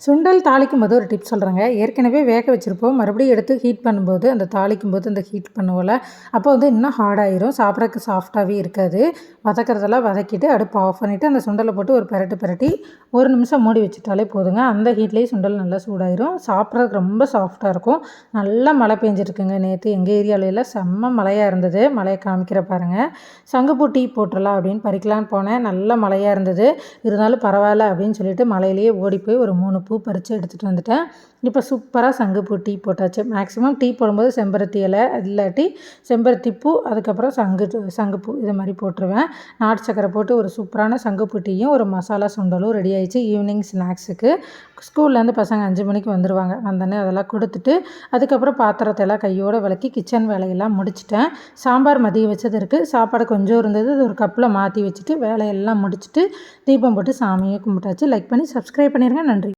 சுண்டல் தாளிக்கும்போது ஒரு டிப் சொல்கிறேங்க. ஏற்கனவே வேக வச்சுருப்போம். மறுபடியும் எடுத்து ஹீட் பண்ணும்போது அந்த தாளிக்கும்போது அந்த ஹீட் பண்ணுவோம்ல, அப்போ வந்து இன்னும் ஹார்டாயிரும். சாப்பிட்றதுக்கு சாஃப்ட்டாகவே இருக்காது. வதக்கிறதெல்லாம் வதக்கிட்டு அடுப்பு ஆஃப் பண்ணிவிட்டு அந்த சுண்டலை போட்டு ஒரு பிரட்டி 1 நிமிஷம் மூடி வச்சுட்டாலே போதுங்க. அந்த ஹீட்லேயே சுண்டல் நல்லா சூடாயிரும். சாப்பிட்றதுக்கு ரொம்ப சாஃப்ட்டாக இருக்கும். நல்லா மழை பெஞ்சிருக்குங்க நேற்று. எங்கள் ஏரியாவிலலாம் செம்ம மழையாக இருந்தது. மழையை காமிக்கிற பாருங்கள். சங்குப்பூ டீ போட்டுடலாம் அப்படின்னு பறிக்கலான்னு போனேன். நல்ல மழையாக இருந்தது. இருந்தாலும் பரவாயில்ல அப்படின்னு சொல்லிட்டு மழையிலேயே ஓடி போய் ஒரு 3 பூ பறித்து எடுத்துகிட்டு வந்துட்டேன். இப்போ சூப்பராக சங்குப்பூ டீ போட்டாச்சு. மேக்ஸிமம் டீ போடும்போது செம்பருத்தி இலை இல்லாட்டி செம்பருத்தி பூ, அதுக்கப்புறம் சங்குப்பூ இது மாதிரி போட்டுருவேன். நாட்டு சக்கரை போட்டு ஒரு சூப்பரான சங்குப்பூ டீயும் ஒரு மசாலா சுண்டலும் ரெடி ஆயிடுச்சு ஈவினிங் ஸ்நாக்ஸுக்கு. ஸ்கூல்லேருந்து பசங்க 5 மணிக்கு வந்துடுவாங்க. வந்தோடனே அதெல்லாம் கொடுத்துட்டு அதுக்கப்புறம் பாத்திரத்தை எல்லாம் கையோடு விளக்கி கிச்சன் வேலையெல்லாம் முடிச்சிட்டேன். சாம்பார் மதியம் வச்சது இருக்குது. சாப்பாடு கொஞ்சம் இருந்தது. அது ஒரு கப்பில் மாற்றி வச்சுட்டு வேலையெல்லாம் முடிச்சுட்டு தீபம் போட்டு சாமியை கும்பிட்டாச்சு. லைக் பண்ணி சப்ஸ்கிரைப் பண்ணிடுங்க. நன்றி.